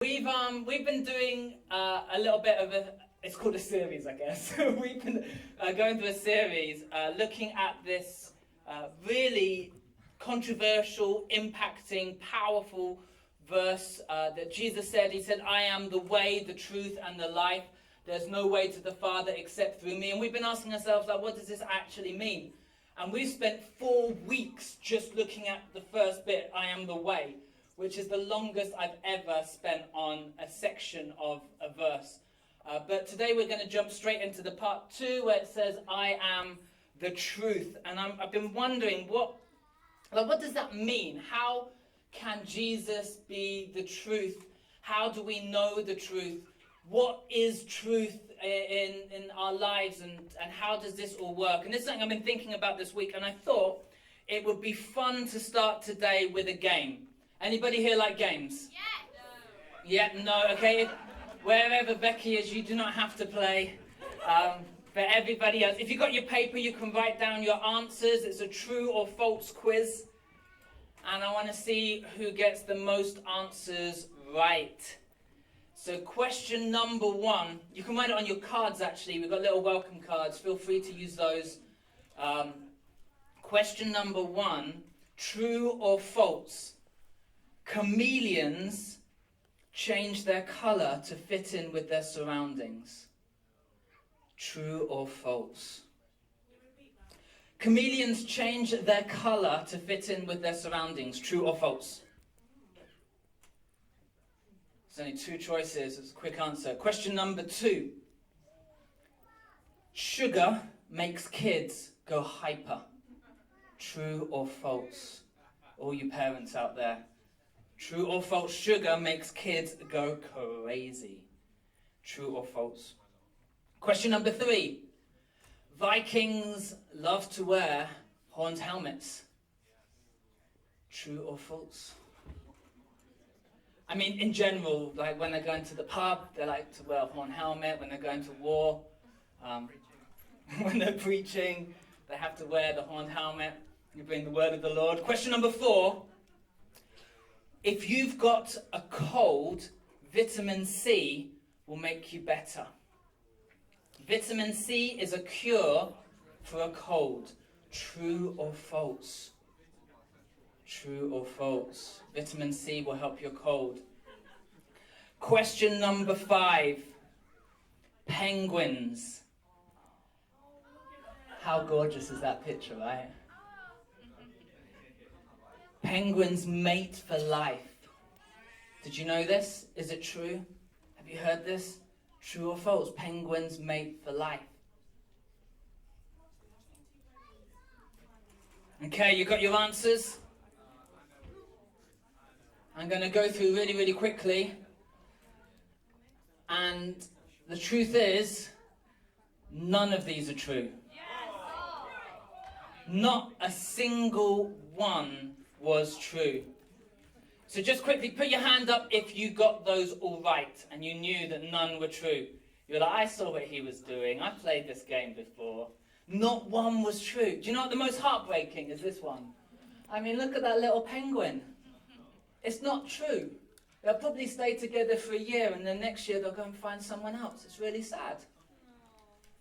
We've been doing a little bit of it's called a series, I guess. We've been going through a series looking at this really controversial, impacting, powerful verse that Jesus said. He said, "I am the way, the truth, and the life. There's no way to the Father except through me." And we've been asking ourselves, like, what does this actually mean? And we've spent 4 weeks just looking at the first bit, "I am the way," which is the longest I've ever spent on a section of a verse. But today we're going to jump straight into the part 2 where it says, "I am the truth." And I've been wondering, what does that mean? How can Jesus be the truth? How do we know the truth? What is truth in our lives, and how does this all work? And this is something I've been thinking about this week, and I thought it would be fun to start today with a game. Anybody here like games? Yeah, no, okay. Wherever Becky is, you do not have to play. For everybody else, if you've got your paper, you can write down your answers. It's a true or false quiz. And I want to see who gets the most answers right. So question number 1, you can write it on your cards actually. We've got little welcome cards. Feel free to use those. Question number 1, true or false? Chameleons change their color to fit in with their surroundings. True or false? Chameleons change their color to fit in with their surroundings. True or false? There's only 2 choices. It's a quick answer. Question number 2. Sugar makes kids go hyper. True or false? All you parents out there. True or false? Sugar makes kids go crazy. True or false? Question number 3. Vikings love to wear horned helmets. True or false? I mean, in general, like when they're going to the pub, they like to wear a horned helmet. When they're going to war, when they're preaching, they have to wear the horned helmet. You bring the word of the Lord. Question number 4. If you've got a cold, vitamin C will make you better. Vitamin C is a cure for a cold. True or false? True or false? Vitamin C will help your cold. Question number 5. Penguins. How gorgeous is that picture, right? Penguins mate for life. Did you know this? Is it true? Have you heard this? True or false? Penguins mate for life. Okay, you got your answers? I'm going to go through really, really quickly. And the truth is, none of these are true. Not a single one was true. So just quickly put your hand up if you got those all right and you knew that none were true. You're like, I saw what he was doing. I played this game before. Not one was true. Do you know what the most heartbreaking is? This one. I mean, look at that little penguin. It's not true. They'll probably stay together for a year and then next year they'll go and find someone else. It's really sad.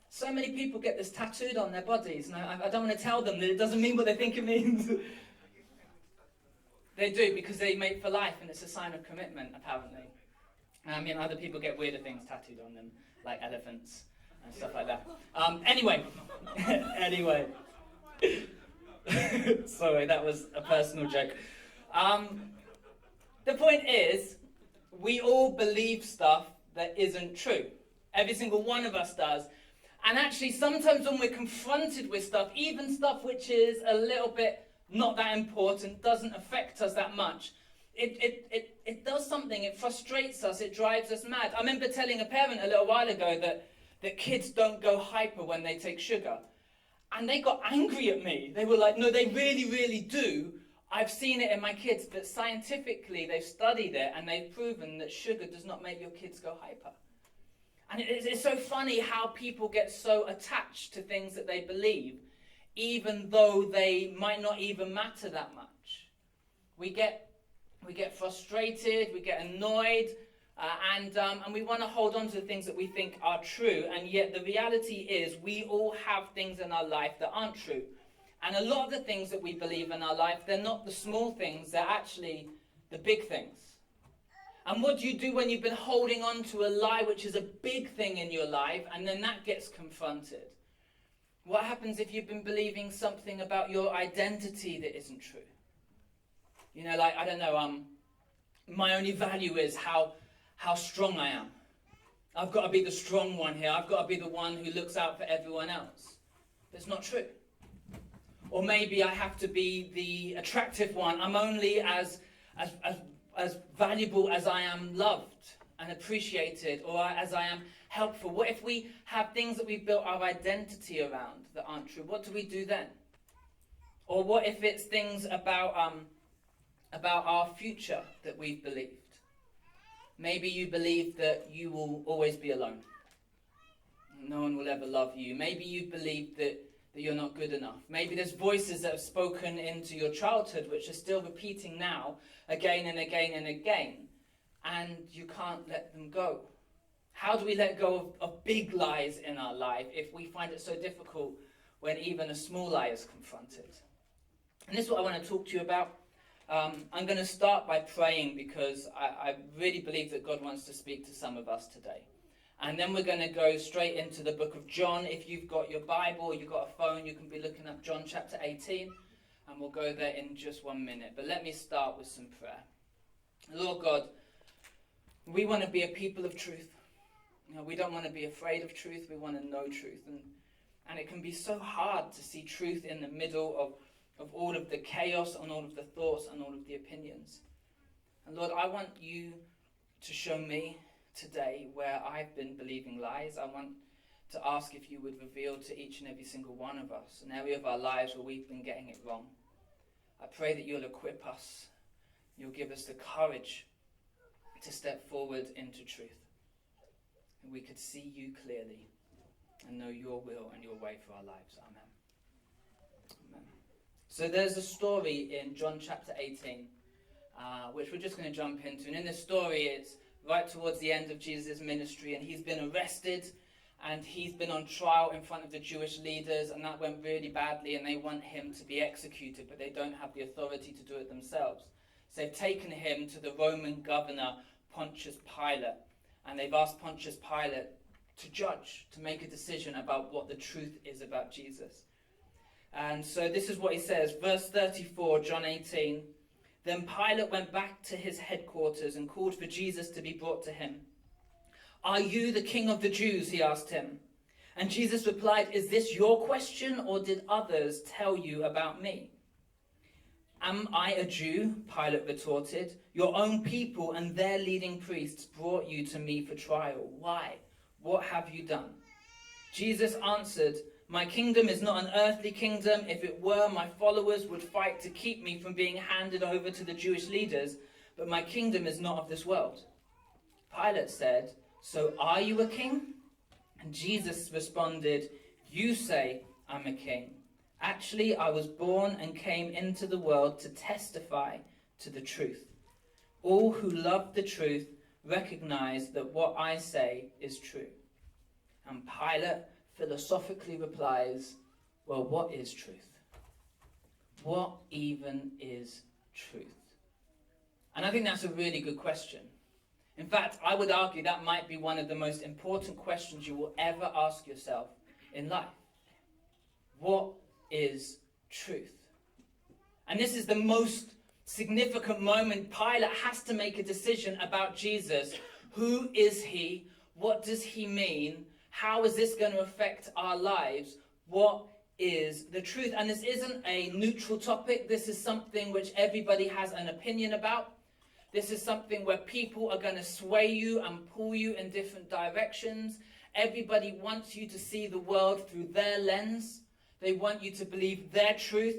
So many people get this tattooed on their bodies, and I don't want to tell them that it doesn't mean what they think it means. They do, because they mate for life, and it's a sign of commitment, apparently. I mean, other people get weirder things tattooed on them, like elephants and stuff like that. Anyway. Sorry, that was a personal joke. The point is, we all believe stuff that isn't true. Every single one of us does. And actually, sometimes when we're confronted with stuff, even stuff which is a little bit not that important, doesn't affect us that much, it does something. It frustrates us. It drives us mad. I remember telling a parent a little while ago that kids don't go hyper when they take sugar. And they got angry at me. They were like, no, they really, really do. I've seen it in my kids, but scientifically they've studied it and they've proven that sugar does not make your kids go hyper. And it's so funny how people get so attached to things that they believe, even though they might not even matter that much. We get frustrated, we get annoyed, And we want to hold on to the things that we think are true, and yet the reality is we all have things in our life that aren't true. And a lot of the things that we believe in our life, they're not the small things, they're actually the big things. And what do you do when you've been holding on to a lie which is a big thing in your life, and then that gets confronted? What happens if you've been believing something about your identity that isn't true? You know, like, I don't know, my only value is how strong I am. I've got to be the strong one here. I've got to be the one who looks out for everyone else. That's not true. Or maybe I have to be the attractive one. I'm only as valuable as I am loved and appreciated, or as I am helpful. What if we have things that we've built our identity around that aren't true? What do we do then? Or what if it's things about our future that we've believed? Maybe you believe that you will always be alone. No one will ever love you. Maybe you believe that you're not good enough. Maybe there's voices that have spoken into your childhood which are still repeating now, again and again and again, and you can't let them go. How do we let go of big lies in our life if we find it so difficult when even a small lie is confronted? And this is what I want to talk to you about. I'm going to start by praying because I really believe that God wants to speak to some of us today. And then we're going to go straight into the book of John. If you've got your Bible or you've got a phone, you can be looking up John chapter 18. And we'll go there in just 1 minute. But let me start with some prayer. Lord God, we want to be a people of truth. You know, we don't want to be afraid of truth. We want to know truth. And it can be so hard to see truth in the middle of all of the chaos and all of the thoughts and all of the opinions. And Lord, I want you to show me today where I've been believing lies. I want to ask if you would reveal to each and every single one of us an area of our lives where we've been getting it wrong. I pray that you'll equip us. You'll give us the courage to step forward into truth. And we could see you clearly and know your will and your way for our lives. Amen. Amen. So there's a story in John chapter 18, which we're just going to jump into. And in this story, it's right towards the end of Jesus' ministry, and he's been arrested, and he's been on trial in front of the Jewish leaders, and that went really badly, and they want him to be executed, but they don't have the authority to do it themselves. So they've taken him to the Roman governor, Pontius Pilate, and they've asked Pontius Pilate to judge, to make a decision about what the truth is about Jesus. And so this is what he says, verse 34, John 18. Then Pilate went back to his headquarters and called for Jesus to be brought to him. Are you the king of the Jews? He asked him. And Jesus replied, is this your question, or did others tell you about me? Am I a Jew? Pilate retorted. Your own people and their leading priests brought you to me for trial. Why? What have you done? Jesus answered, my kingdom is not an earthly kingdom. If it were, my followers would fight to keep me from being handed over to the Jewish leaders, but my kingdom is not of this world. Pilate said, so are you a king? And Jesus responded, you say I'm a king. Actually, I was born and came into the world to testify to the truth. All who love the truth recognize that what I say is true. And Pilate philosophically replies, well, what is truth? What even is truth? And I think that's a really good question. In fact, I would argue that might be one of the most important questions you will ever ask yourself in life. What is truth? And this is the most significant moment. Pilate has to make a decision about Jesus. Who is he? What does he mean? How is this going to affect our lives? What is the truth? And this isn't a neutral topic. This is something which everybody has an opinion about. This is something where people are going to sway you and pull you in different directions. Everybody wants you to see the world through their lens. They want you to believe their truth.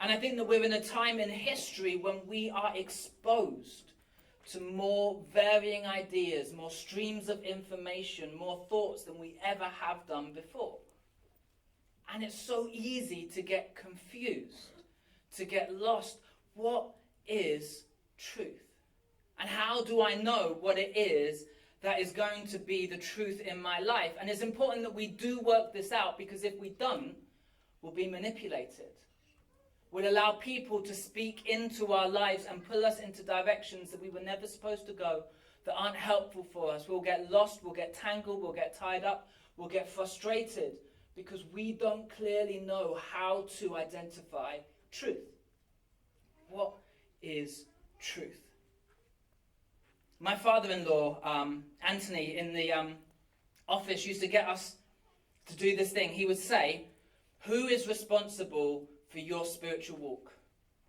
And I think that we're in a time in history when we are exposed to more varying ideas, more streams of information, more thoughts than we ever have done before. And it's so easy to get confused, to get lost. What is truth? And how do I know what it is that is going to be the truth in my life? And it's important that we do work this out, because if we don't, we'll be manipulated. We'll allow people to speak into our lives and pull us into directions that we were never supposed to go, that aren't helpful for us. We'll get lost, we'll get tangled, we'll get tied up, we'll get frustrated, because we don't clearly know how to identify truth. What is truth? My father-in-law, Anthony, in the office used to get us to do this thing. He would say, who is responsible for your spiritual walk?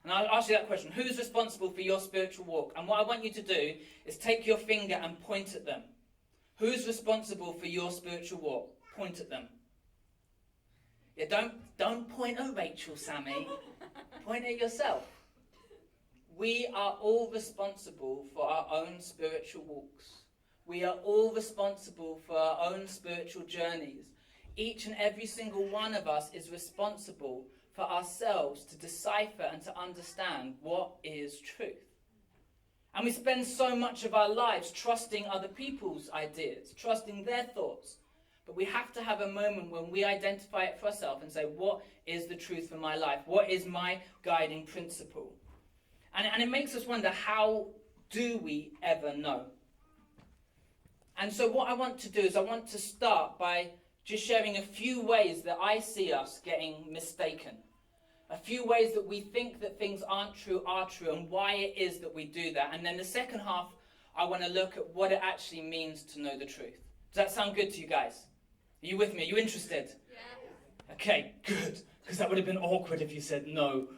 And I'll ask you that question. Who's responsible for your spiritual walk? And what I want you to do is take your finger and point at them. Who's responsible for your spiritual walk? Point at them. Yeah, don't point at Rachel, Sammy. Point at yourself. We are all responsible for our own spiritual walks. We are all responsible for our own spiritual journeys. Each and every single one of us is responsible for ourselves to decipher and to understand what is truth. And we spend so much of our lives trusting other people's ideas, trusting their thoughts. But we have to have a moment when we identify it for ourselves and say, what is the truth for my life? What is my guiding principle? And it makes us wonder, how do we ever know? And so what I want to do is I want to start by just sharing a few ways that I see us getting mistaken. A few ways that we think that things aren't true are true, and why it is that we do that. And then the second half, I want to look at what it actually means to know the truth. Does that sound good to you guys? Are you with me? Are you interested? Yeah. Okay, good. Because that would have been awkward if you said no.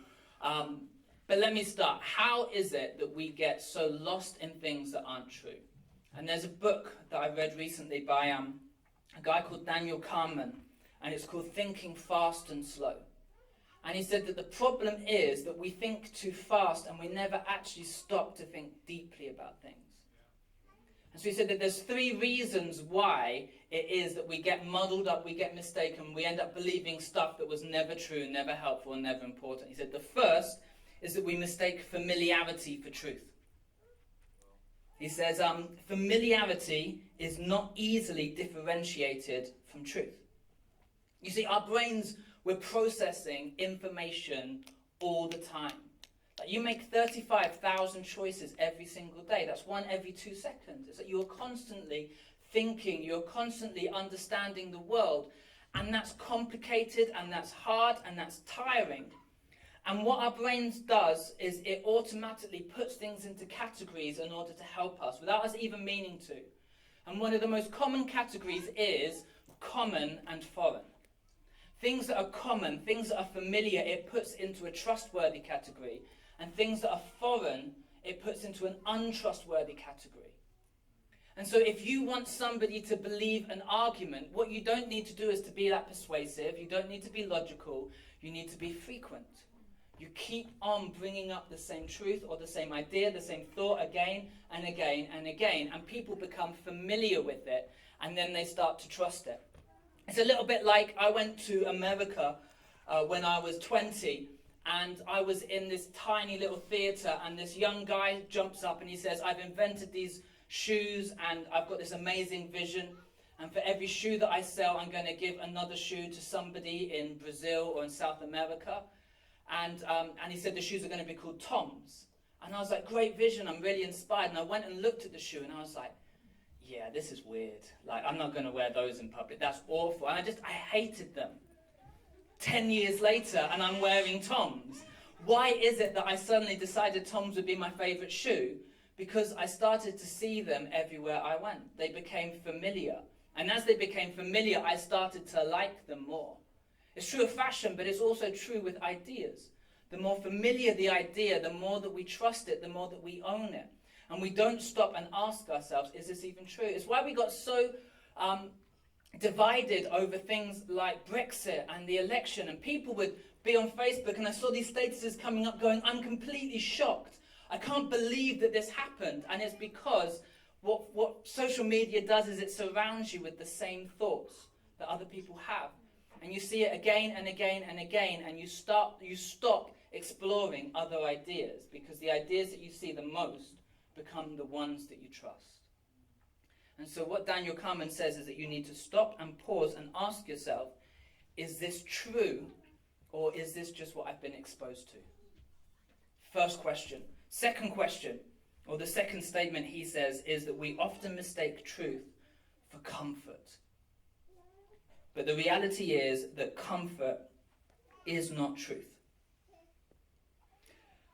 But let me start. How is it that we get so lost in things that aren't true? And there's a book that I read recently by a guy called Daniel Kahneman, and it's called Thinking Fast and Slow. And he said that the problem is that we think too fast and we never actually stop to think deeply about things. And so he said that there's 3 reasons why it is that we get muddled up, we get mistaken, we end up believing stuff that was never true, never helpful, and never important. He said the first is that we mistake familiarity for truth. He says, familiarity is not easily differentiated from truth. You see, our brains, we're processing information all the time. Like, you make 35,000 choices every single day. That's one every 2 seconds. It's like you're constantly thinking, you're constantly understanding the world. And that's complicated, and that's hard, and that's tiring. And what our brains does is it automatically puts things into categories in order to help us, without us even meaning to. And one of the most common categories is common and foreign. Things that are common, things that are familiar, it puts into a trustworthy category. And things that are foreign, it puts into an untrustworthy category. And so if you want somebody to believe an argument, what you don't need to do is to be that persuasive. You don't need to be logical. You need to be frequent. You keep on bringing up the same truth or the same idea, the same thought again and again and again. And people become familiar with it, and then they start to trust it. It's a little bit like I went to America when I was 20, and I was in this tiny little theater, and this young guy jumps up and he says, I've invented these shoes and I've got this amazing vision, and for every shoe that I sell, I'm going to give another shoe to somebody in Brazil or in South America. And he said the shoes are going to be called Toms. And I was like, great vision, I'm really inspired. And I went and looked at the shoe and I was like, yeah, this is weird. Like, I'm not going to wear those in public. That's awful. And I hated them. 10 years later, and I'm wearing Toms. Why is it that I suddenly decided Toms would be my favorite shoe? Because I started to see them everywhere I went. They became familiar. And as they became familiar, I started to like them more. It's true of fashion, but it's also true with ideas. The more familiar the idea, the more that we trust it, the more that we own it. And we don't stop and ask ourselves, is this even true? It's why we got so divided over things like Brexit and the election. And people would be on Facebook, and I saw these statuses coming up going, I'm completely shocked. I can't believe that this happened. And it's because what social media does is it surrounds you with the same thoughts that other people have. And you see it again and again and again, and you stop exploring other ideas, because the ideas that you see the most become the ones that you trust. And so what Daniel Kahneman says is that you need to stop and pause and ask yourself, is this true, or is this just what I've been exposed to? First question. Second question, or the second statement he says, is that we often mistake truth for comfort. But the reality is that comfort is not truth.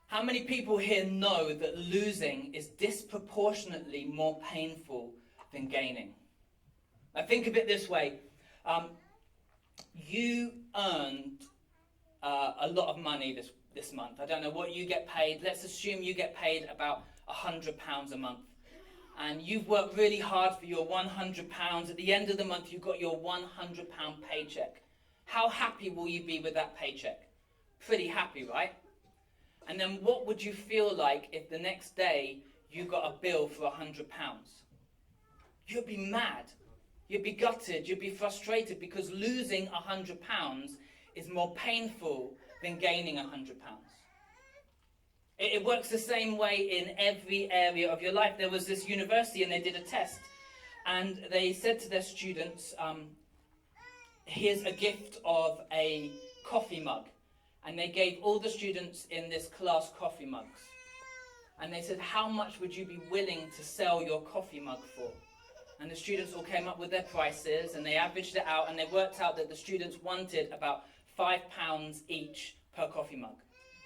How many people here know that losing is disproportionately more painful than gaining? Now think of it this way. You earned a lot of money this month. I don't know what you get paid. Let's assume you get paid about £100 a month. And you've worked really hard for your £100. At the end of the month, you got your £100 paycheck. How happy will you be with that paycheck? Pretty happy, right? And then what would you feel like if the next day you got a bill for £100? You'd be mad. You'd be gutted. You'd be frustrated because losing £100 is more painful than gaining £100. It works the same way in every area of your life. There was this university and they did a test. And they said to their students, here's a gift of a coffee mug. And they gave all the students in this class coffee mugs. And they said, how much would you be willing to sell your coffee mug for? And the students all came up with their prices and they averaged it out and they worked out that the students wanted about £5 each per coffee mug.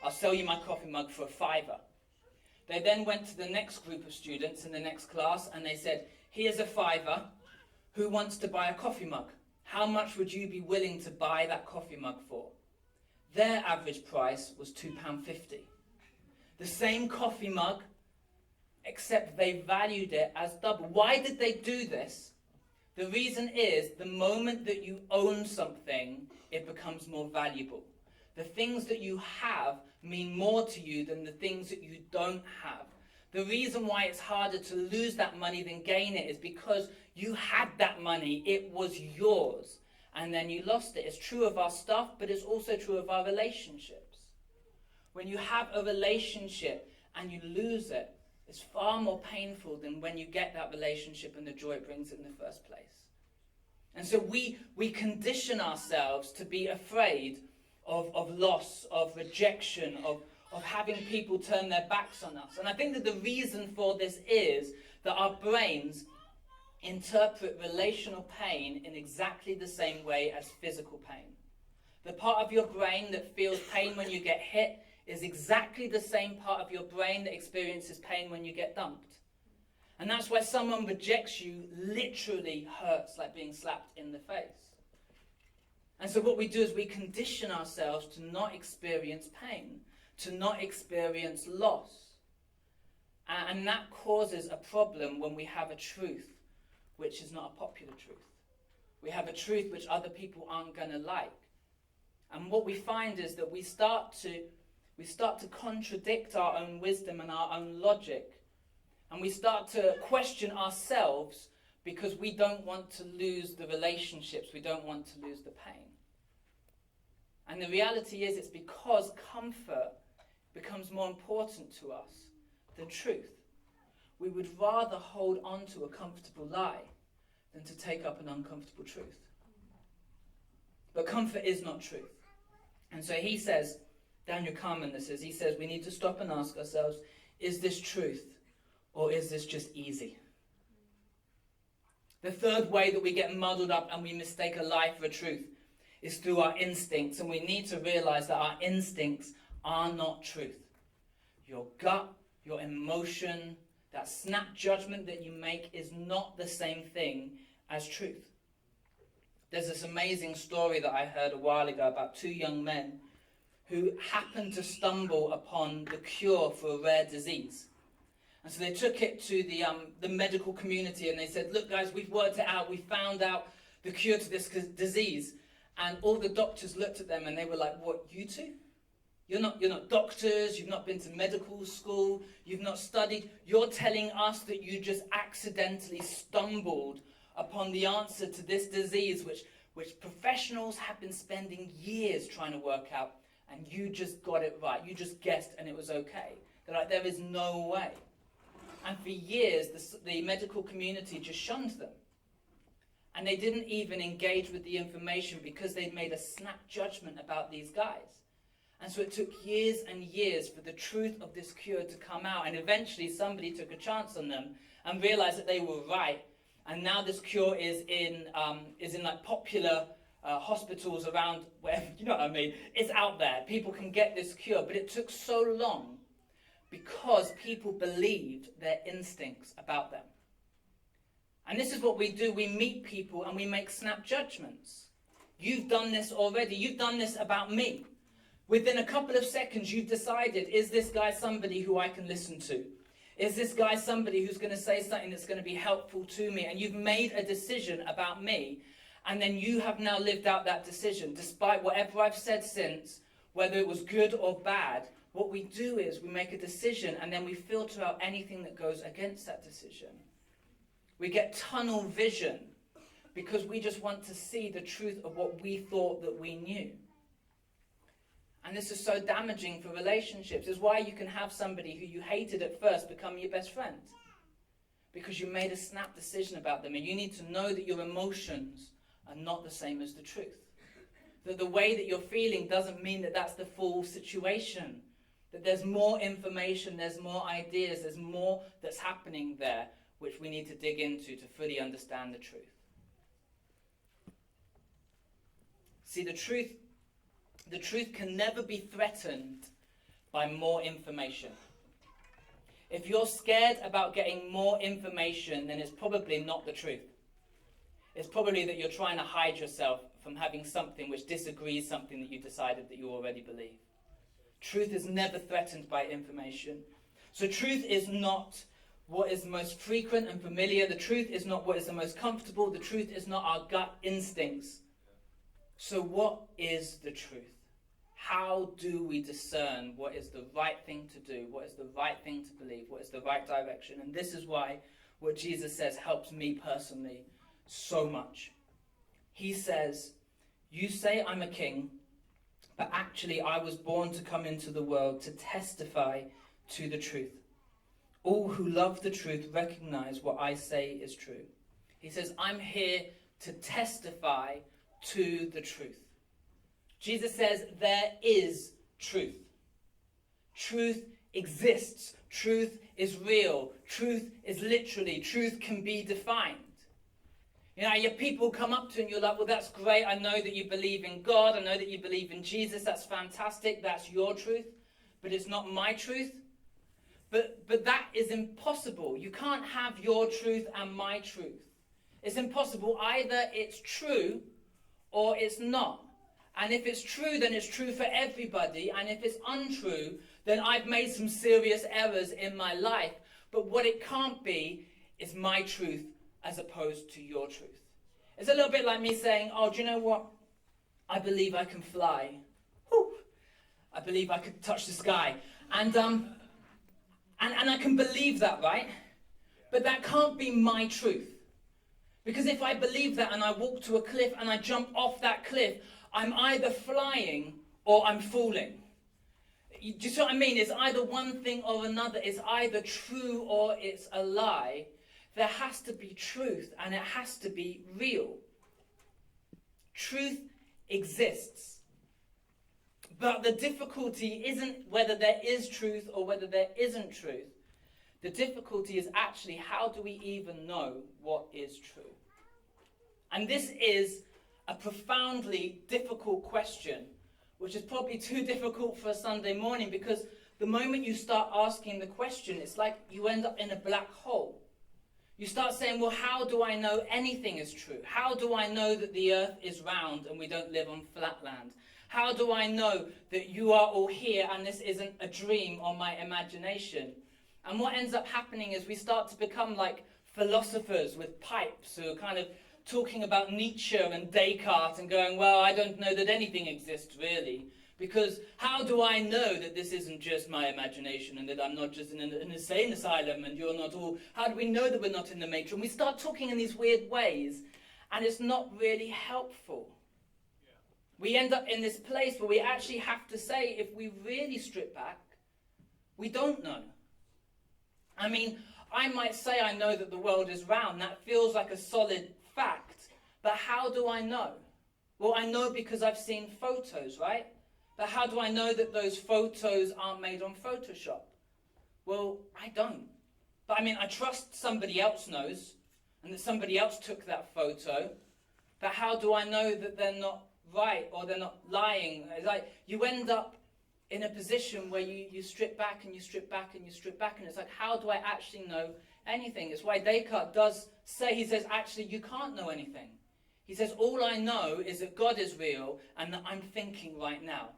I'll sell you my coffee mug for £5. They then went to the next group of students in the next class and they said, here's a £5. Who wants to buy a coffee mug? How much would you be willing to buy that coffee mug for? Their average price was £2.50. The same coffee mug, except they valued it as double. Why did they do this? The reason is the moment that you own something, it becomes more valuable. The things that you have mean more to you than the things that you don't have. The reason why it's harder to lose that money than gain it is because you had that money, it was yours, and then you lost it. It's true of our stuff, but it's also true of our relationships. When you have a relationship and you lose it, it's far more painful than when you get that relationship and the joy it brings in the first place. And so we condition ourselves to be afraid of loss, of rejection, of having people turn their backs on us. And I think that the reason for this is that our brains interpret relational pain in exactly the same way as physical pain. The part of your brain that feels pain when you get hit is exactly the same part of your brain that experiences pain when you get dumped. And that's why someone rejects you literally hurts like being slapped in the face. And so what we do is we condition ourselves to not experience pain, to not experience loss. And that causes a problem when we have a truth which is not a popular truth. We have a truth which other people aren't going to like. And what we find is that we start to contradict our own wisdom and our own logic. And we start to question ourselves because we don't want to lose the relationships. We don't want to lose the pain. And the reality is it's because comfort becomes more important to us than truth. We would rather hold on to a comfortable lie than to take up an uncomfortable truth. But comfort is not truth. And so he says, Daniel Kahneman this is, he says we need to stop and ask ourselves, is this truth or is this just easy? The third way that we get muddled up and we mistake a lie for a truth is through our instincts, and we need to realize that our instincts are not truth. Your gut, your emotion, that snap judgment that you make is not the same thing as truth. There's this amazing story that I heard a while ago about two young men who happened to stumble upon the cure for a rare disease. And so they took it to the medical community and they said, look guys, we've worked it out. We found out the cure to this disease. And all the doctors looked at them and they were like, what, you two? You're not doctors, you've not been to medical school, you've not studied. You're telling us that you just accidentally stumbled upon the answer to this disease, which professionals have been spending years trying to work out, and you just got it right. You just guessed and it was okay. They're like, there is no way. And for years, the medical community just shunned them. And they didn't even engage with the information because they'd made a snap judgment about these guys. And so it took years and years for the truth of this cure to come out. And eventually somebody took a chance on them and realized that they were right. And now this cure is in like popular hospitals around wherever, you know what I mean? It's out there. People can get this cure. But it took so long because people believed their instincts about them. And this is what we do. We meet people and we make snap judgments. You've done this already. You've done this about me. Within a couple of seconds, you've decided, is this guy somebody who I can listen to? Is this guy somebody who's going to say something that's going to be helpful to me? And you've made a decision about me. And then you have now lived out that decision. Despite whatever I've said since, whether it was good or bad, what we do is we make a decision and then we filter out anything that goes against that decision. We get tunnel vision because we just want to see the truth of what we thought that we knew. And this is so damaging for relationships. It's why you can have somebody who you hated at first become your best friend. Because you made a snap decision about them. And you need to know that your emotions are not the same as the truth. That the way that you're feeling doesn't mean that that's the full situation. That there's more information, there's more ideas, there's more that's happening there, which we need to dig into to fully understand the truth. See, the truth can never be threatened by more information. If you're scared about getting more information, then it's probably not the truth. It's probably that you're trying to hide yourself from having something which disagrees something that you decided that you already believe. Truth is never threatened by information. So truth is not what is most frequent and familiar. The truth is not what is the most comfortable. The truth is not our gut instincts. So what is the truth? How do we discern what is the right thing to do? What is the right thing to believe? What is the right direction? And this is why what Jesus says helps me personally so much. He says, you say I'm a king, but actually I was born to come into the world to testify to the truth. All who love the truth recognize what I say is true. He says, I'm here to testify to the truth. Jesus says there is truth. Truth exists. Truth is real. Truth is literally. Truth can be defined. You know, your people come up to you and you're like, well, that's great. I know that you believe in God. I know that you believe in Jesus. That's fantastic. That's your truth. But it's not my truth. But that is impossible. You can't have your truth and my truth. It's impossible. Either it's true or it's not. And if it's true, then it's true for everybody. And if it's untrue, then I've made some serious errors in my life. But what it can't be is my truth as opposed to your truth. It's a little bit like me saying, oh, do you know what? I believe I can fly. Whew. I believe I could touch the sky. And I can believe that, right? But that can't be my truth. Because if I believe that and I walk to a cliff and I jump off that cliff, I'm either flying or I'm falling. Do you see what I mean? It's either one thing or another. It's either true or it's a lie. There has to be truth and it has to be real. Truth exists. But the difficulty isn't whether there is truth or whether there isn't truth. The difficulty is actually how do we even know what is true? And this is a profoundly difficult question, which is probably too difficult for a Sunday morning, because the moment you start asking the question, it's like you end up in a black hole. You start saying, well, how do I know anything is true? How do I know that the earth is round and we don't live on flat land? How do I know that you are all here and this isn't a dream or my imagination? And what ends up happening is we start to become like philosophers with pipes who are kind of talking about Nietzsche and Descartes and going, well, I don't know that anything exists really. Because how do I know that this isn't just my imagination and that I'm not just in an insane asylum and you're not all... How do we know that we're not in the Matrix? And we start talking in these weird ways and it's not really helpful. We end up in this place where we actually have to say, if we really strip back, we don't know. I mean, I might say I know that the world is round. That feels like a solid fact. But how do I know? Well, I know because I've seen photos, right? But how do I know that those photos aren't made on Photoshop? Well, I don't. But I mean, I trust somebody else knows, and that somebody else took that photo. But how do I know that they're not right or they're not lying? It's like you end up in a position where you strip back and you strip back and you strip back, and it's like, how do I actually know anything? It's why Descartes does say, he says, actually, you can't know anything. He says, all I know is that God is real and that I'm thinking right now.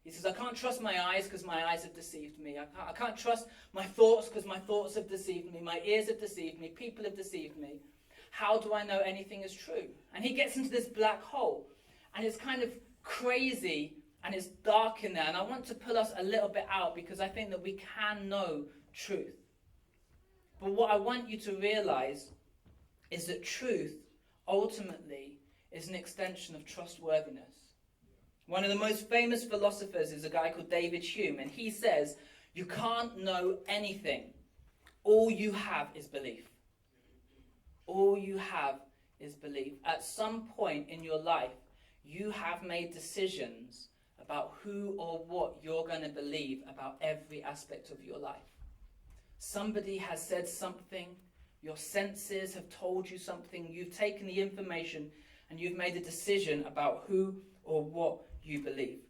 He says, I can't trust my eyes because my eyes have deceived me. I can't trust my thoughts because my thoughts have deceived me. My ears have deceived me. People have deceived me. How do I know anything is true? And he gets into this black hole. And it's kind of crazy and it's dark in there. And I want to pull us a little bit out because I think that we can know truth. But what I want you to realize is that truth ultimately is an extension of trustworthiness. One of the most famous philosophers is a guy called David Hume, and he says, you can't know anything. All you have is belief. All you have is belief. At some point in your life, you have made decisions about who or what you're going to believe about every aspect of your life. Somebody has said something, your senses have told you something, you've taken the information and you've made a decision about who or what you believe.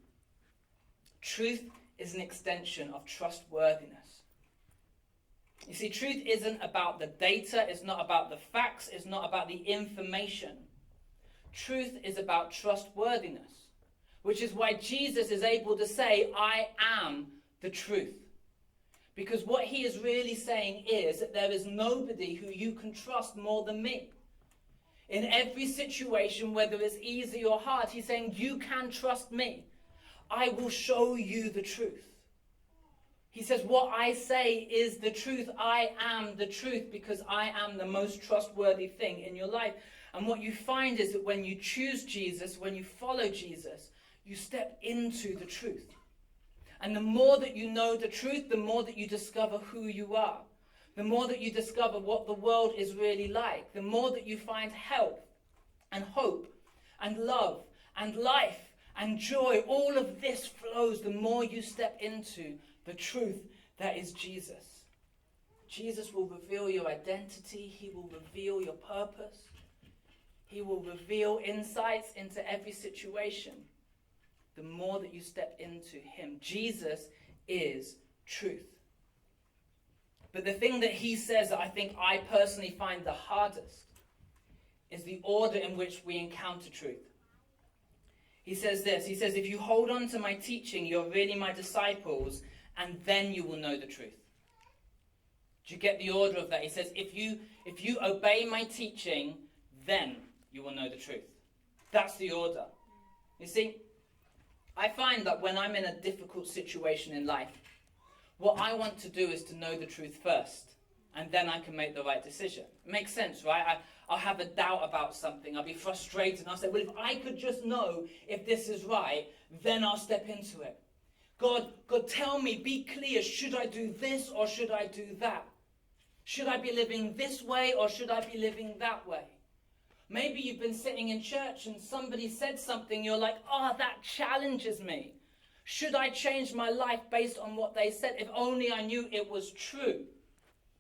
Truth is an extension of trustworthiness. You see, truth isn't about the data, it's not about the facts, it's not about the information. Truth is about trustworthiness, which is why Jesus is able to say, I am the truth. Because what he is really saying is that there is nobody who you can trust more than me. In every situation, whether it's easy or hard, he's saying, you can trust me. I will show you the truth. He says, what I say is the truth. I am the truth because I am the most trustworthy thing in your life. And what you find is that when you choose Jesus, when you follow Jesus, you step into the truth. And the more that you know the truth, the more that you discover who you are. The more that you discover what the world is really like, the more that you find help and hope and love and life and joy, all of this flows the more you step into the truth that is Jesus. Jesus will reveal your identity. He will reveal your purpose. He will reveal insights into every situation. The more that you step into him, Jesus is truth. But the thing that he says that I think I personally find the hardest is the order in which we encounter truth. He says this, he says, if you hold on to my teaching, you're really my disciples, and then you will know the truth. Do you get the order of that? He says, if you obey my teaching, then you will know the truth. That's the order. You see, I find that when I'm in a difficult situation in life, what I want to do is to know the truth first, and then I can make the right decision. It makes sense, right? I'll have a doubt about something. I'll be frustrated, and I'll say, well, if I could just know if this is right, then I'll step into it. God, tell me, be clear. Should I do this or should I do that? Should I be living this way or should I be living that way? Maybe you've been sitting in church and somebody said something, you're like, oh, that challenges me. Should I change my life based on what they said? If only I knew it was true.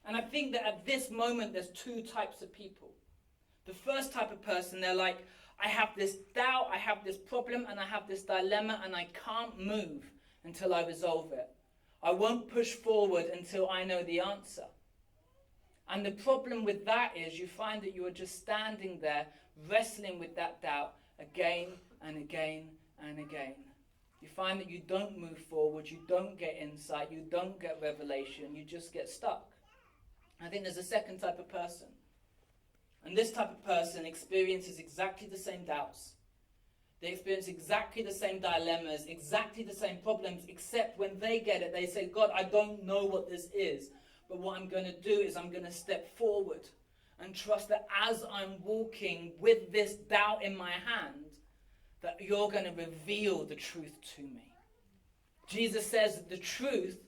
And I think that at this moment, there's two types of people. The first type of person, they're like, I have this doubt, I have this problem, and I have this dilemma, and I can't move until I resolve it. I won't push forward until I know the answer. And the problem with that is you find that you are just standing there wrestling with that doubt again and again and again. You find that you don't move forward, you don't get insight, you don't get revelation, you just get stuck. I think there's a second type of person. And this type of person experiences exactly the same doubts. They experience exactly the same dilemmas, exactly the same problems, except when they get it, they say, God, I don't know what this is. But what I'm going to do is I'm going to step forward and trust that as I'm walking with this doubt in my hand, that you're going to reveal the truth to me. Jesus says that the truth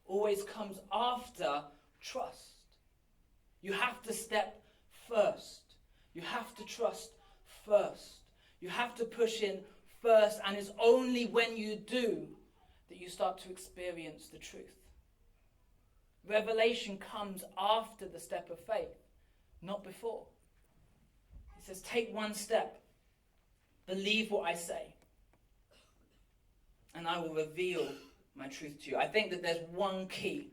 always comes after trust. You have to step first. You have to trust first. You have to push in first, and it's only when you do that you start to experience the truth. Revelation comes after the step of faith, not before. He says, take one step. Believe what I say. And I will reveal my truth to you. I think that there's one key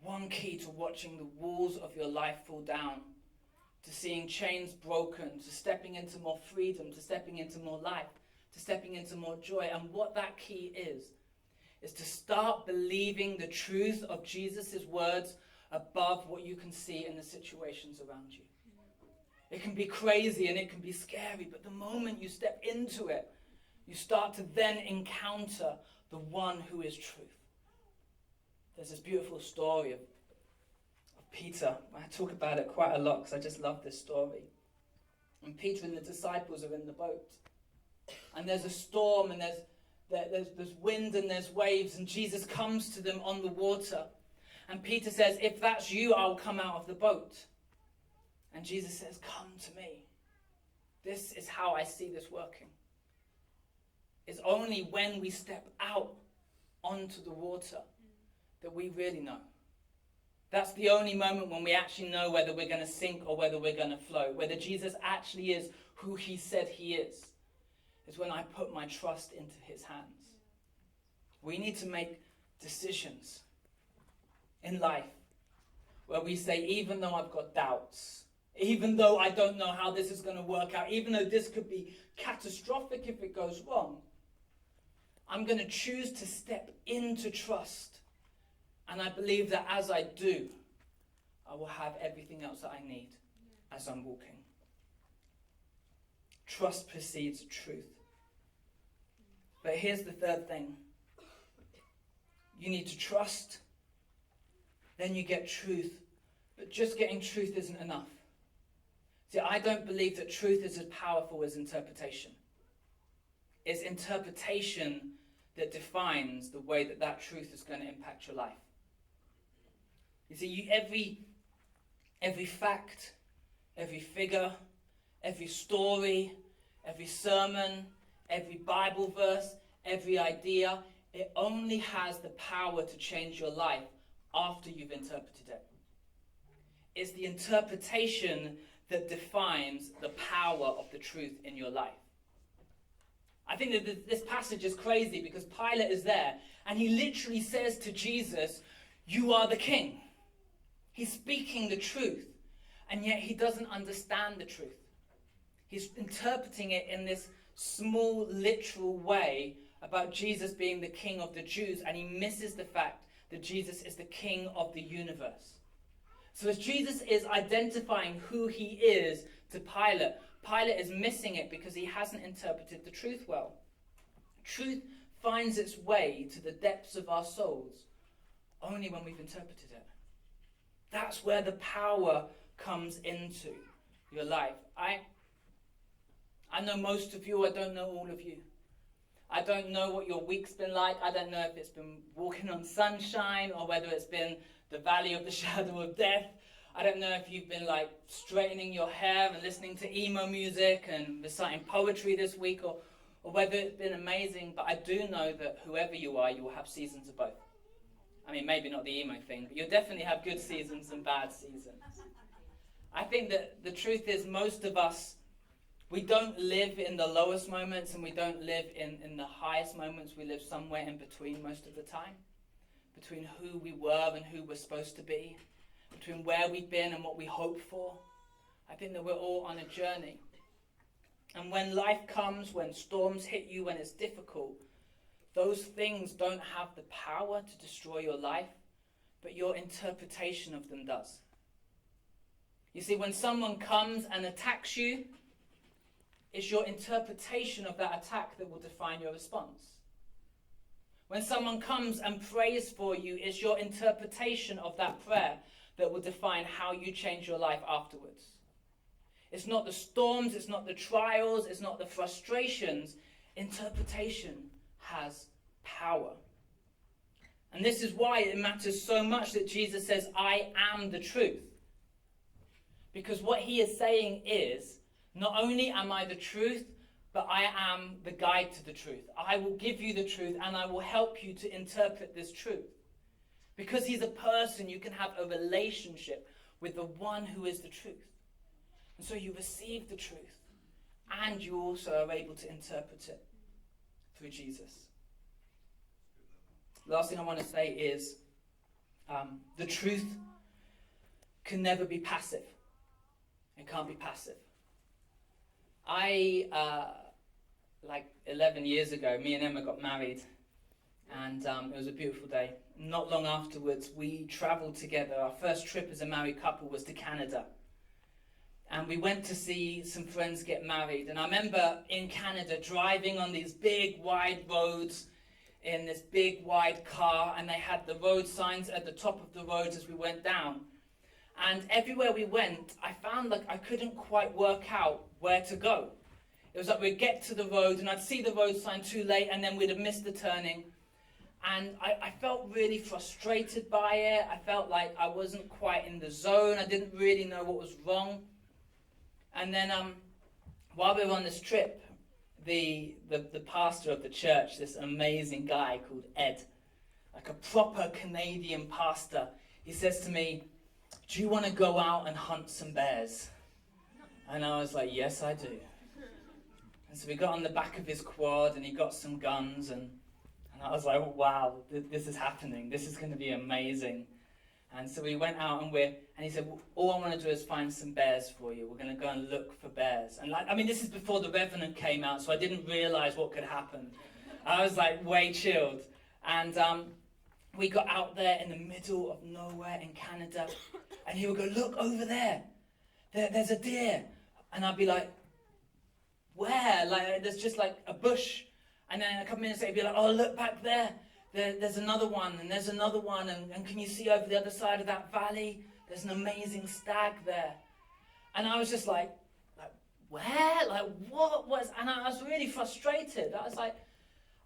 to watching the walls of your life fall down, to seeing chains broken, to stepping into more freedom, to stepping into more life, to stepping into more joy. And what that key is to start believing the truth of Jesus' words above what you can see in the situations around you. It can be crazy and it can be scary, but the moment you step into it, you start to then encounter the one who is truth. There's this beautiful story of Peter. I talk about it quite a lot because I just love this story. And Peter and the disciples are in the boat. And there's a storm and there's wind and there's waves, and Jesus comes to them on the water. And Peter says, if that's you, I'll come out of the boat. And Jesus says, come to me. This is how I see this working. It's only when we step out onto the water that we really know. That's the only moment when we actually know whether we're going to sink or whether we're going to float, whether Jesus actually is who he said he is when I put my trust into his hands. We need to make decisions in life where we say, even though I've got doubts, even though I don't know how this is going to work out, even though this could be catastrophic if it goes wrong, I'm going to choose to step into trust. And I believe that as I do, I will have everything else that I need as I'm walking. Trust precedes truth. But here's the third thing. You need to trust, then you get truth. But just getting truth isn't enough. See, I don't believe that truth is as powerful as interpretation. It's interpretation that defines the way that that truth is going to impact your life. You see, every fact, every figure, every story, every sermon, every Bible verse, every idea, it only has the power to change your life after you've interpreted it. It's the interpretation that defines the power of the truth in your life. I think that this passage is crazy because Pilate is there and he literally says to Jesus, you are the king. He's speaking the truth, and yet he doesn't understand the truth. He's interpreting it in this small, literal way about Jesus being the king of the Jews, and he misses the fact that Jesus is the king of the universe. So as Jesus is identifying who he is to Pilate, Pilate is missing it because he hasn't interpreted the truth well. Truth finds its way to the depths of our souls only when we've interpreted it. That's where the power comes into your life. I know most of you. I don't know all of you. I don't know what your week's been like. I don't know if it's been walking on sunshine or whether it's been the valley of the shadow of death. I don't know if you've been like straightening your hair and listening to emo music and reciting poetry this week, or whether it's been amazing. But I do know that whoever you are, you will have seasons of both. I mean, maybe not the emo thing, but you'll definitely have good seasons and bad seasons. I think that the truth is most of us, we don't live in the lowest moments and we don't live in the highest moments. We live somewhere in between most of the time. Between who we were and who we're supposed to be. Between where we've been and what we hope for. I think that we're all on a journey. And when life comes, when storms hit you, when it's difficult, those things don't have the power to destroy your life, but your interpretation of them does. You see, when someone comes and attacks you, it's your interpretation of that attack that will define your response. When someone comes and prays for you, it's your interpretation of that prayer that will define how you change your life afterwards. It's not the storms, it's not the trials, it's not the frustrations. Interpretation has power. And this is why it matters so much that Jesus says, I am the truth. Because what he is saying is, not only am I the truth, but I am the guide to the truth. I will give you the truth and I will help you to interpret this truth. Because he's a person, you can have a relationship with the one who is the truth. And so you receive the truth and you also are able to interpret it through Jesus. Last thing I want to say is the truth can never be passive. It can't be passive. Like 11 years ago, me and Emma got married, and it was a beautiful day. Not long afterwards, we traveled together. Our first trip as a married couple was to Canada. And we went to see some friends get married. And I remember in Canada driving on these big, wide roads in this big, wide car, and they had the road signs at the top of the roads as we went down. And everywhere we went, I found like I couldn't quite work out where to go. It was like we'd get to the road and I'd see the road sign too late and then we'd have missed the turning. And I felt really frustrated by it. I felt like I wasn't quite in the zone. I didn't really know what was wrong. And then while we were on this trip, the pastor of the church, this amazing guy called Ed, like a proper Canadian pastor, he says to me, "Do you want to go out and hunt some bears?" And I was like, "Yes, I do." And so we got on the back of his quad and he got some guns and I was like, wow, this is happening. This is going to be amazing. And so we went out and he said, well, all I want to do is find some bears for you. We're going to go and look for bears. And this is before The Revenant came out, so I didn't realize what could happen. I was like way chilled. And we got out there in the middle of nowhere in Canada and he would go, "Look over there. There's a deer." And I'd be like, "Where?" Like, there's just like a bush. And then a couple minutes later, he'd be like, "Oh, look back there. There's another one, and there's another one. And can you see over the other side of that valley? There's an amazing stag there." And I was just like, where? Like, what was? And I was really frustrated. I was like,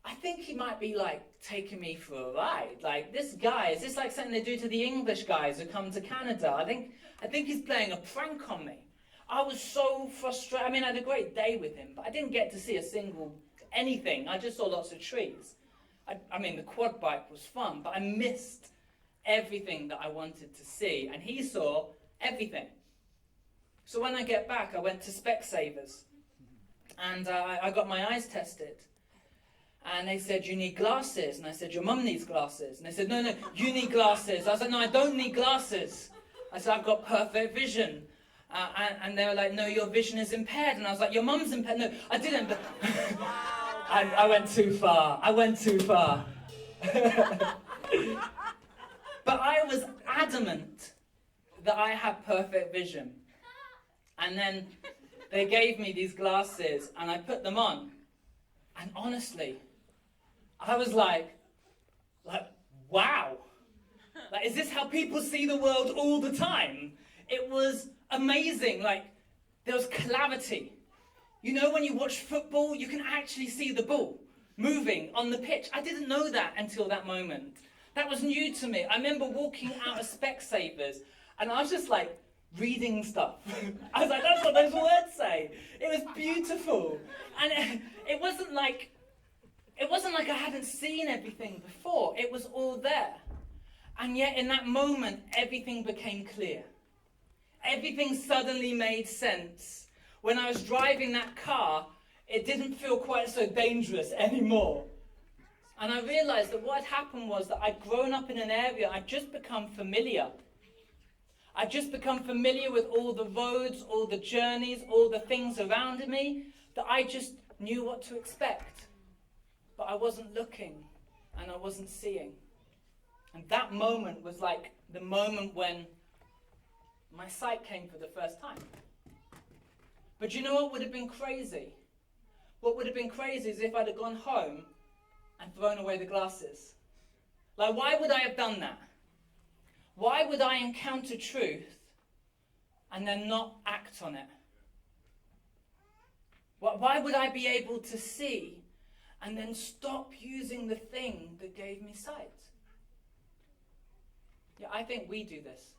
I think he might be like taking me for a ride. Like, this guy, is this like something they do to the English guys who come to Canada? I think he's playing a prank on me. I was so frustrated. I had a great day with him, but I didn't get to see a single anything. I just saw lots of trees. The quad bike was fun, but I missed everything that I wanted to see, and he saw everything. So when I get back, I went to Specsavers, and I got my eyes tested. And they said, "You need glasses." And I said, "Your mum needs glasses." And they said, No, you need glasses." I was like, "No, I don't need glasses." I said, "I've got perfect vision." And they were like, "No, your vision is impaired." And I was like, "Your mum's impaired." No, I didn't. But I went too far. But I was adamant that I had perfect vision. And then they gave me these glasses and I put them on. And honestly, I was like, wow. Like, is this how people see the world all the time? It was amazing. Like, there was clarity. You know, when you watch football, you can actually see the ball moving on the pitch. I didn't know that until that moment. That was new to me. I remember walking out of Specsavers and I was just like reading stuff. I was like, that's what those words say. It was beautiful. And it wasn't like I hadn't seen everything before. It was all there. And yet in that moment, everything became clear. Everything suddenly made sense. When I was driving that car, it didn't feel quite so dangerous anymore. And I realized that what had happened was that I'd grown up in an area, I'd just become familiar. I'd just become familiar with all the roads, all the journeys, all the things around me, that I just knew what to expect. But I wasn't looking, and I wasn't seeing. And that moment was like the moment when my sight came for the first time. But you know what would have been crazy? What would have been crazy is if I'd have gone home and thrown away the glasses. Like, why would I have done that? Why would I encounter truth and then not act on it? Why would I be able to see and then stop using the thing that gave me sight? Yeah, I think we do this.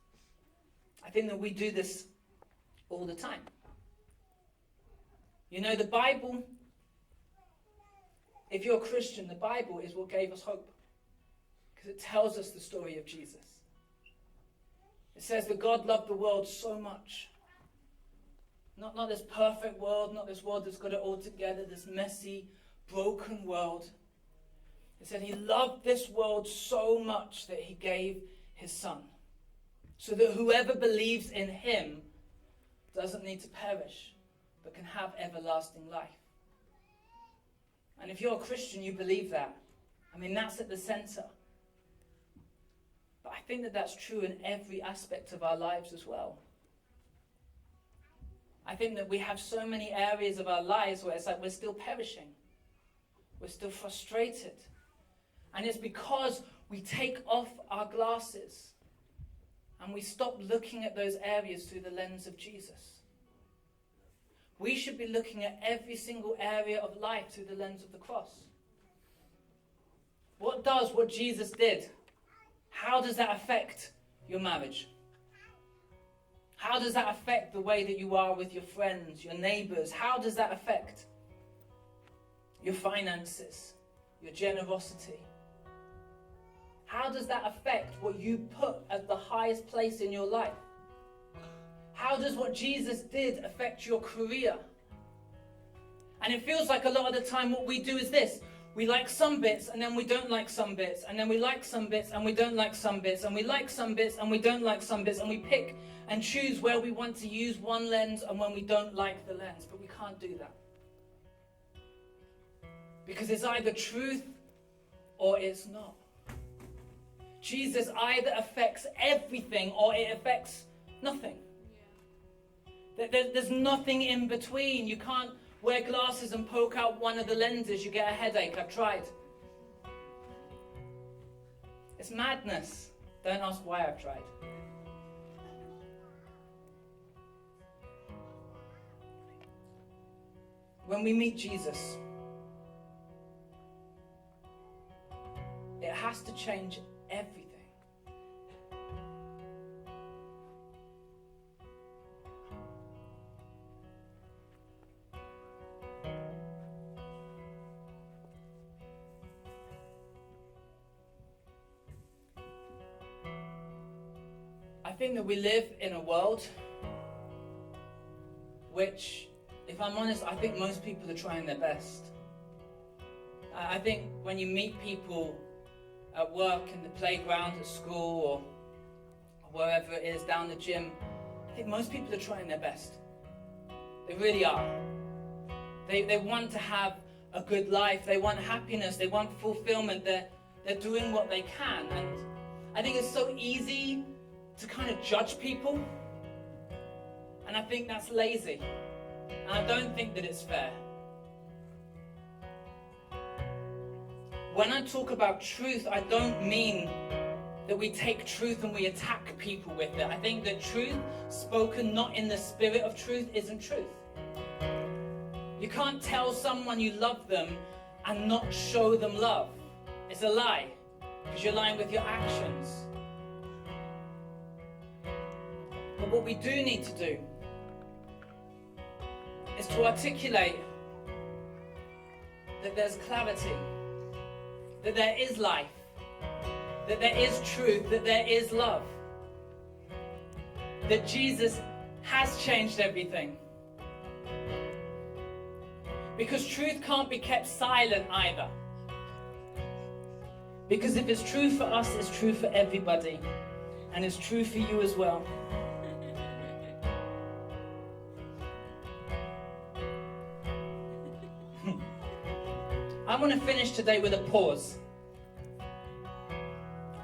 I think that we do this all the time. You know, the Bible, if you're a Christian, the Bible is what gave us hope. Because it tells us the story of Jesus. It says that God loved the world so much. Not this perfect world, not this world that's got it all together, this messy, broken world. It said he loved this world so much that he gave his son. So that whoever believes in him doesn't need to perish, but can have everlasting life. And if you're a Christian, you believe that. I mean, that's at the center. But I think that that's true in every aspect of our lives as well. I think that we have so many areas of our lives where it's like we're still perishing. We're still frustrated. And it's because we take off our glasses and we stop looking at those areas through the lens of Jesus. We should be looking at every single area of life through the lens of the cross. What Jesus did, how does that affect your marriage? How does that affect the way that you are with your friends, your neighbors? How does that affect your finances, your generosity? How does that affect what you put as the highest place in your life? How does what Jesus did affect your career? And it feels like a lot of the time what we do is this. We like some bits and then we don't like some bits. And then we like some bits and we don't like some bits. And we like some bits and we don't like some bits. And we pick and choose where we want to use one lens and when we don't like the lens. But we can't do that. Because it's either truth or it's not. Jesus either affects everything or it affects nothing. There's nothing in between. You can't wear glasses and poke out one of the lenses. You get a headache. I've tried. It's madness. Don't ask why I've tried. When we meet Jesus, it has to change everything. I think that we live in a world which, if I'm honest, I think most people are trying their best. I think when you meet people at work, in the playground, at school, or wherever it is, down the gym, I think most people are trying their best. They really are. They want to have a good life. They want happiness. They want fulfillment. They're doing what they can. And I think it's so easy to kind of judge people. And I think that's lazy. And I don't think that it's fair. When I talk about truth, I don't mean that we take truth and we attack people with it. I think that truth spoken not in the spirit of truth isn't truth. You can't tell someone you love them and not show them love. It's a lie, because you're lying with your actions. But what we do need to do is to articulate that there's clarity, that there is life, that there is truth, that there is love, that Jesus has changed everything. Because truth can't be kept silent either. Because if it's true for us, it's true for everybody. And it's true for you as well. I want to finish today with a pause.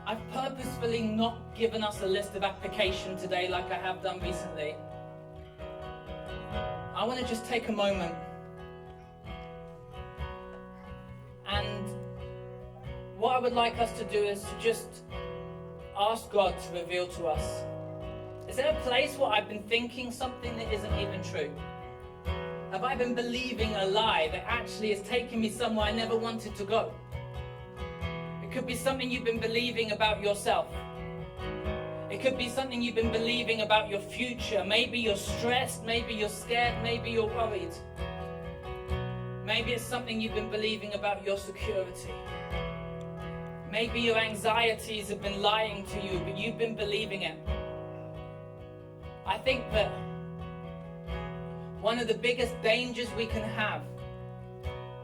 I've purposefully not given us a list of application today like I have done recently. I want to just take a moment and what I would like us to do is to just ask God to reveal to us. Is there a place where I've been thinking something that isn't even true? Have I been believing a lie that actually has taken me somewhere I never wanted to go? It could be something you've been believing about yourself. It It could be something you've been believing about your future. Maybe you're stressed, maybe you're scared, maybe you're worried. Maybe it's something you've been believing about your security. Maybe your anxieties have been lying to you, but you've been believing it. I think that one of the biggest dangers we can have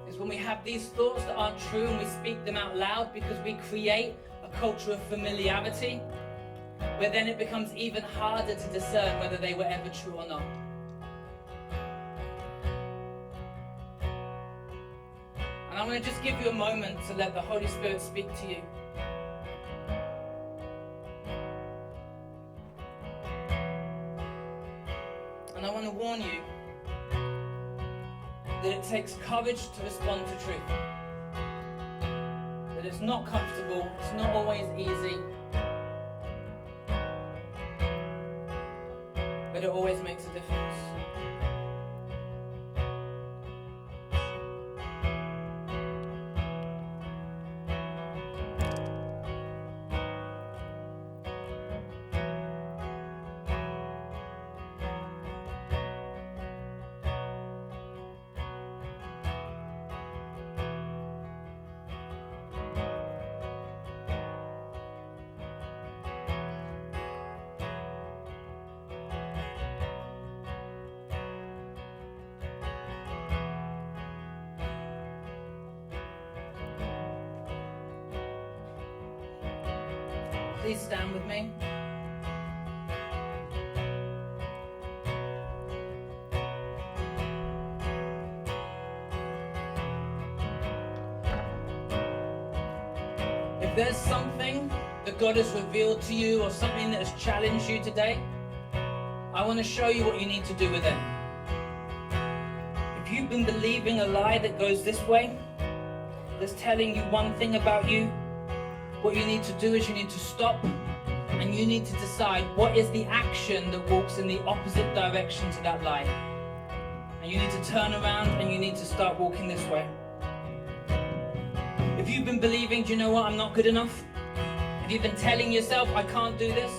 is when we have these thoughts that aren't true and we speak them out loud, because we create a culture of familiarity where then it becomes even harder to discern whether they were ever true or not. And I'm going to just give you a moment to let the Holy Spirit speak to you. And I want to warn you that it takes courage to respond to truth. That it's not comfortable, it's not always easy, but it always makes a difference. Please stand with me. If there's something that God has revealed to you or something that has challenged you today, I want to show you what you need to do with it. If you've been believing a lie that goes this way, that's telling you one thing about you, what you need to do is you need to stop and you need to decide what is the action that walks in the opposite direction to that lie. And you need to turn around and you need to start walking this way. If you've been believing, do you know what, I'm not good enough? If you've been telling yourself, I can't do this.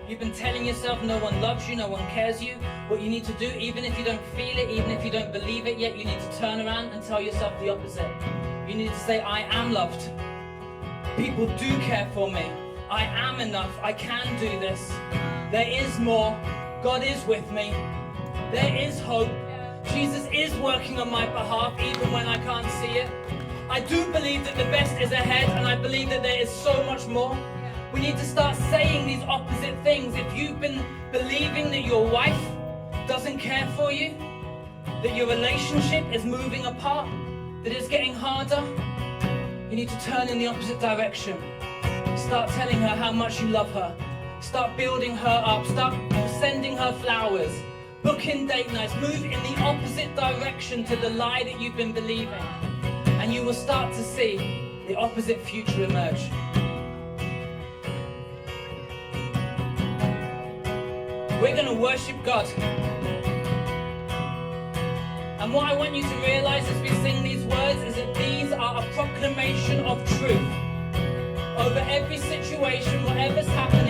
You've been telling yourself no one loves you, no one cares you. What you need to do, even if you don't feel it, even if you don't believe it yet, you need to turn around and tell yourself the opposite. You need to say, I am loved. People do care for me. I am enough. I can do this. There is more. God is with me. There is hope. Jesus is working on my behalf even when I can't see it. I do believe that the best is ahead, and I believe that there is so much more. We need to start saying these opposite things. If you've been believing that your wife doesn't care for you, that your relationship is moving apart, that it's getting harder, you need to turn in the opposite direction. Start telling her how much you love her. Start building her up. Start sending her flowers. Book in date nights. Move in the opposite direction to the lie that you've been believing. And you will start to see the opposite future emerge. We're going to worship God. And what I want you to realize as we sing these words is that these are a proclamation of truth over every situation, whatever's happening.